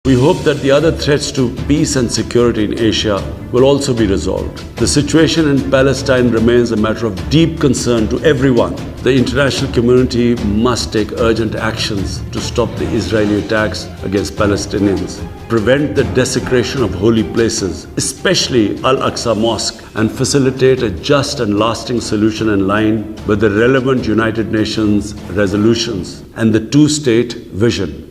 We hope that the other threats to peace and security in Asia will also be resolved. The situation in Palestine remains a matter of deep concern to everyone. The international community must take urgent actions to stop the Israeli attacks against Palestinians, prevent the desecration of holy places, especially Al-Aqsa Mosque, and facilitate a just and lasting solution in line with the relevant United Nations resolutions and the two-state vision.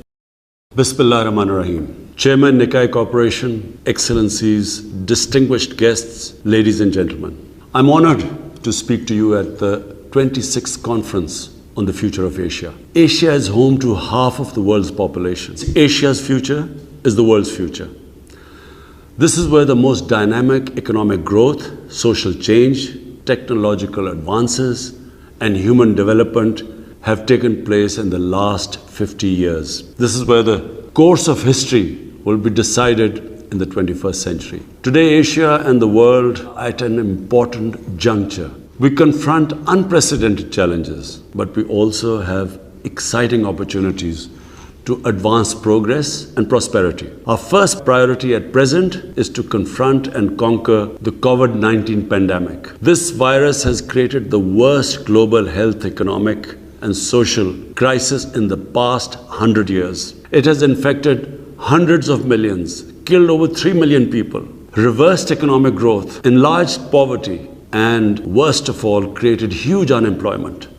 Bismillah ar-Rahman ar-Rahim. Chairman Nikkei Corporation, Excellencies, distinguished guests, ladies and gentlemen. I'm honored to speak to you at the 26th Conference on the Future of Asia. Asia is home to half of the world's population. Asia's future is the world's future. This is where the most dynamic economic growth, social change, technological advances, and human development have taken place in the last 50 years. This is where the course of history will be decided in the 21st century. Today, Asia and the world are at an important juncture. We confront unprecedented challenges, but we also have exciting opportunities to advance progress and prosperity. Our first priority at present is to confront and conquer the COVID-19 pandemic. This virus has created the worst global health, economic, and social crisis in the past 100 years. It has infected hundreds of millions, killed over 3 million people, reversed economic growth, enlarged poverty, and worst of all, created huge unemployment.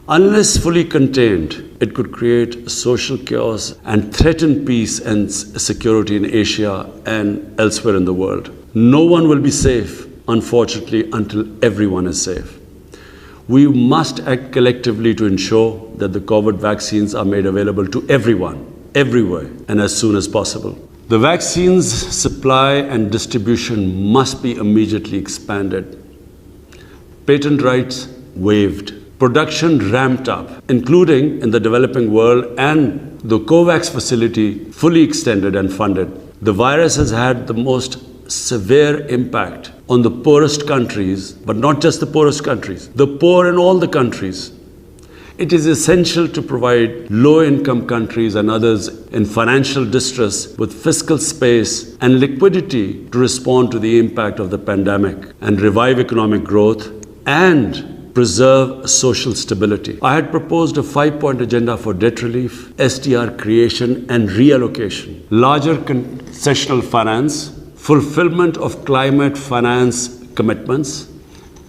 Unless fully contained, it could create social chaos and threaten peace and security in Asia and elsewhere in the world. No one will be safe, unfortunately, until everyone is safe. We must act collectively to ensure that the COVID vaccines are made available to everyone, everywhere, and as soon as possible. The vaccines supply and distribution must be immediately expanded. Patent rights waived. Production ramped up, including in the developing world, and the COVAX facility fully extended and funded. The virus has had the most severe impact on the poorest countries, but not just the poorest countries, the poor in all the countries. It is essential to provide low-income countries and others in financial distress with fiscal space and liquidity to respond to the impact of the pandemic and revive economic growth and preserve social stability. I had proposed a 5-point agenda for debt relief, SDR creation and reallocation, larger concessional finance, fulfillment of climate finance commitments,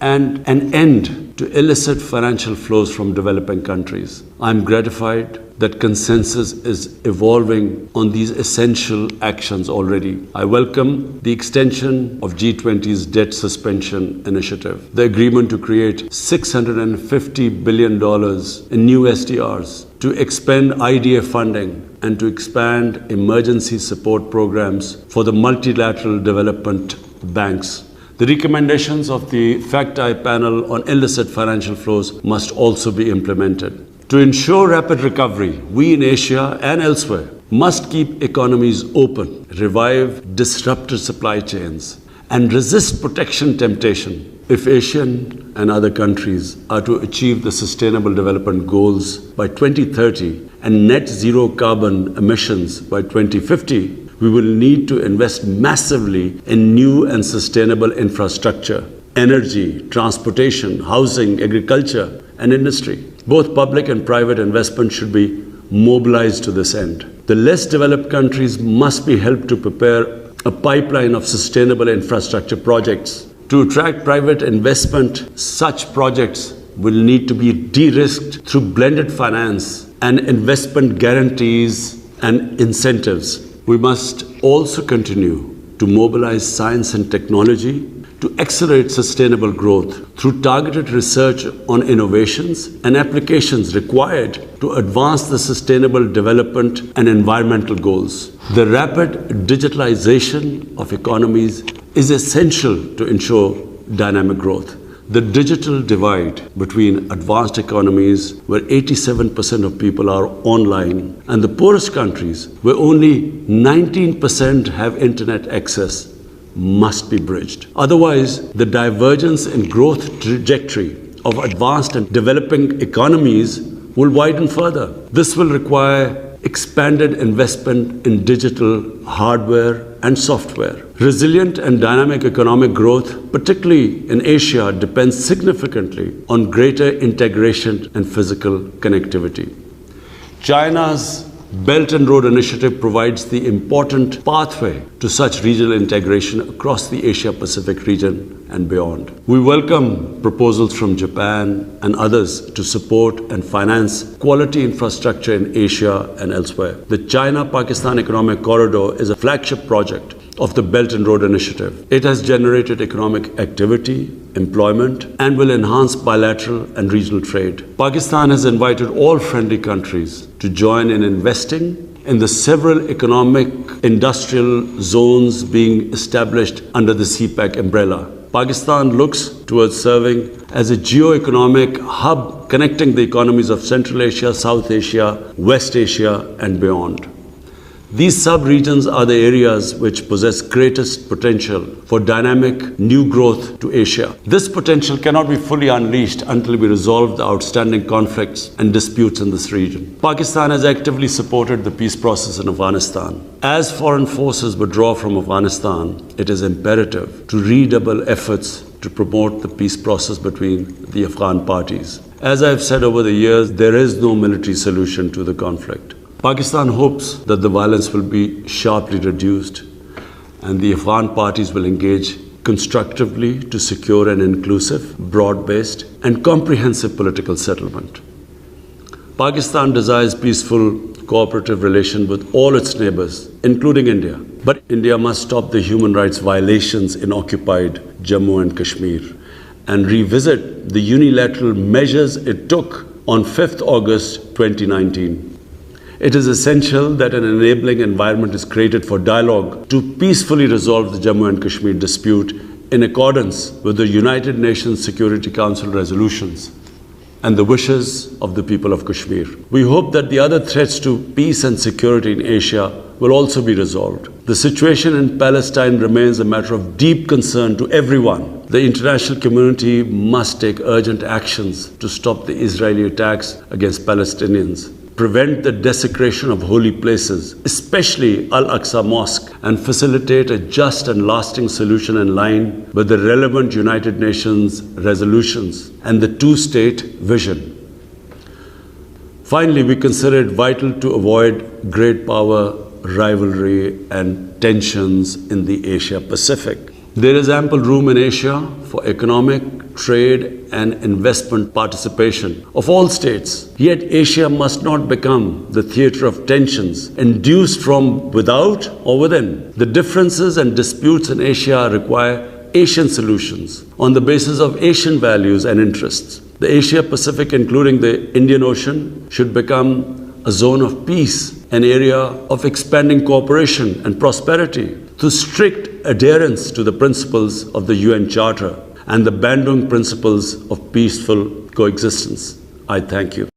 and an end to illicit financial flows from developing countries. I'm gratified that consensus is evolving on these essential actions already. I welcome the extension of G20's debt suspension initiative, the agreement to create $650 billion in new SDRs, to expend IDA funding, and to expand emergency support programs for the multilateral development banks. The recommendations of the FACT-I panel on illicit financial flows must also be implemented. To ensure rapid recovery, we in Asia and elsewhere must keep economies open, revive disrupted supply chains, and resist protection temptation. If Asian and other countries are to achieve the Sustainable Development Goals by 2030 and net zero carbon emissions by 2050, we will need to invest massively in new and sustainable infrastructure, energy, transportation, housing, agriculture, and industry. Both public and private investment should be mobilized to this end. The less developed countries must be helped to prepare a pipeline of sustainable infrastructure projects. To attract private investment, such projects will need to be de-risked through blended finance and investment guarantees and incentives. We must also continue to mobilize science and technology to accelerate sustainable growth through targeted research on innovations and applications required to advance the sustainable development and environmental goals. The rapid digitalization of economies is essential to ensure dynamic growth. The digital divide between advanced economies, where 87% of people are online, and the poorest countries, where only 19% have internet access, must be bridged. Otherwise, the divergence in growth trajectory of advanced and developing economies will widen further. This will require expanded investment in digital hardware and software. Resilient and dynamic economic growth, particularly in Asia, depends significantly on greater integration and physical connectivity. China's Belt and Road Initiative provides the important pathway to such regional integration across the Asia-Pacific region and beyond. We welcome proposals from Japan and others to support and finance quality infrastructure in Asia and elsewhere. The China-Pakistan Economic Corridor is a flagship project of the Belt and Road Initiative. It has generated economic activity, employment, and will enhance bilateral and regional trade. Pakistan has invited all friendly countries to join in investing in the several economic industrial zones being established under the CPEC umbrella. Pakistan looks towards serving as a geo-economic hub connecting the economies of Central Asia, South Asia, West Asia, and beyond. These sub-regions are the areas which possess greatest potential for dynamic new growth to Asia. This potential cannot be fully unleashed until we resolve the outstanding conflicts and disputes in this region. Pakistan has actively supported the peace process in Afghanistan. As foreign forces withdraw from Afghanistan, it is imperative to redouble efforts to promote the peace process between the Afghan parties. As I have said over the years, there is no military solution to the conflict. Pakistan hopes that the violence will be sharply reduced and the Afghan parties will engage constructively to secure an inclusive, broad-based and comprehensive political settlement. Pakistan desires peaceful, cooperative relations with all its neighbors, including India. But India must stop the human rights violations in occupied Jammu and Kashmir and revisit the unilateral measures it took on 5th August 2019. It is essential that an enabling environment is created for dialogue to peacefully resolve the Jammu and Kashmir dispute in accordance with the United Nations Security Council resolutions and the wishes of the people of Kashmir. We hope that the other threats to peace and security in Asia will also be resolved. The situation in Palestine remains a matter of deep concern to everyone. The international community must take urgent actions to stop the Israeli attacks against Palestinians, prevent the desecration of holy places, especially Al-Aqsa Mosque, and facilitate a just and lasting solution in line with the relevant United Nations resolutions and the two-state vision. Finally, we consider it vital to avoid great power rivalry and tensions in the Asia-Pacific. There is ample room in Asia for economic, trade and investment participation of all states. Yet Asia must not become the theatre of tensions induced from without or within. The differences and disputes in Asia require Asian solutions on the basis of Asian values and interests. The Asia-Pacific, including the Indian Ocean, should become a zone of peace, an area of expanding cooperation and prosperity through strict adherence to the principles of the UN Charter and the Bandung principles of peaceful coexistence. I thank you.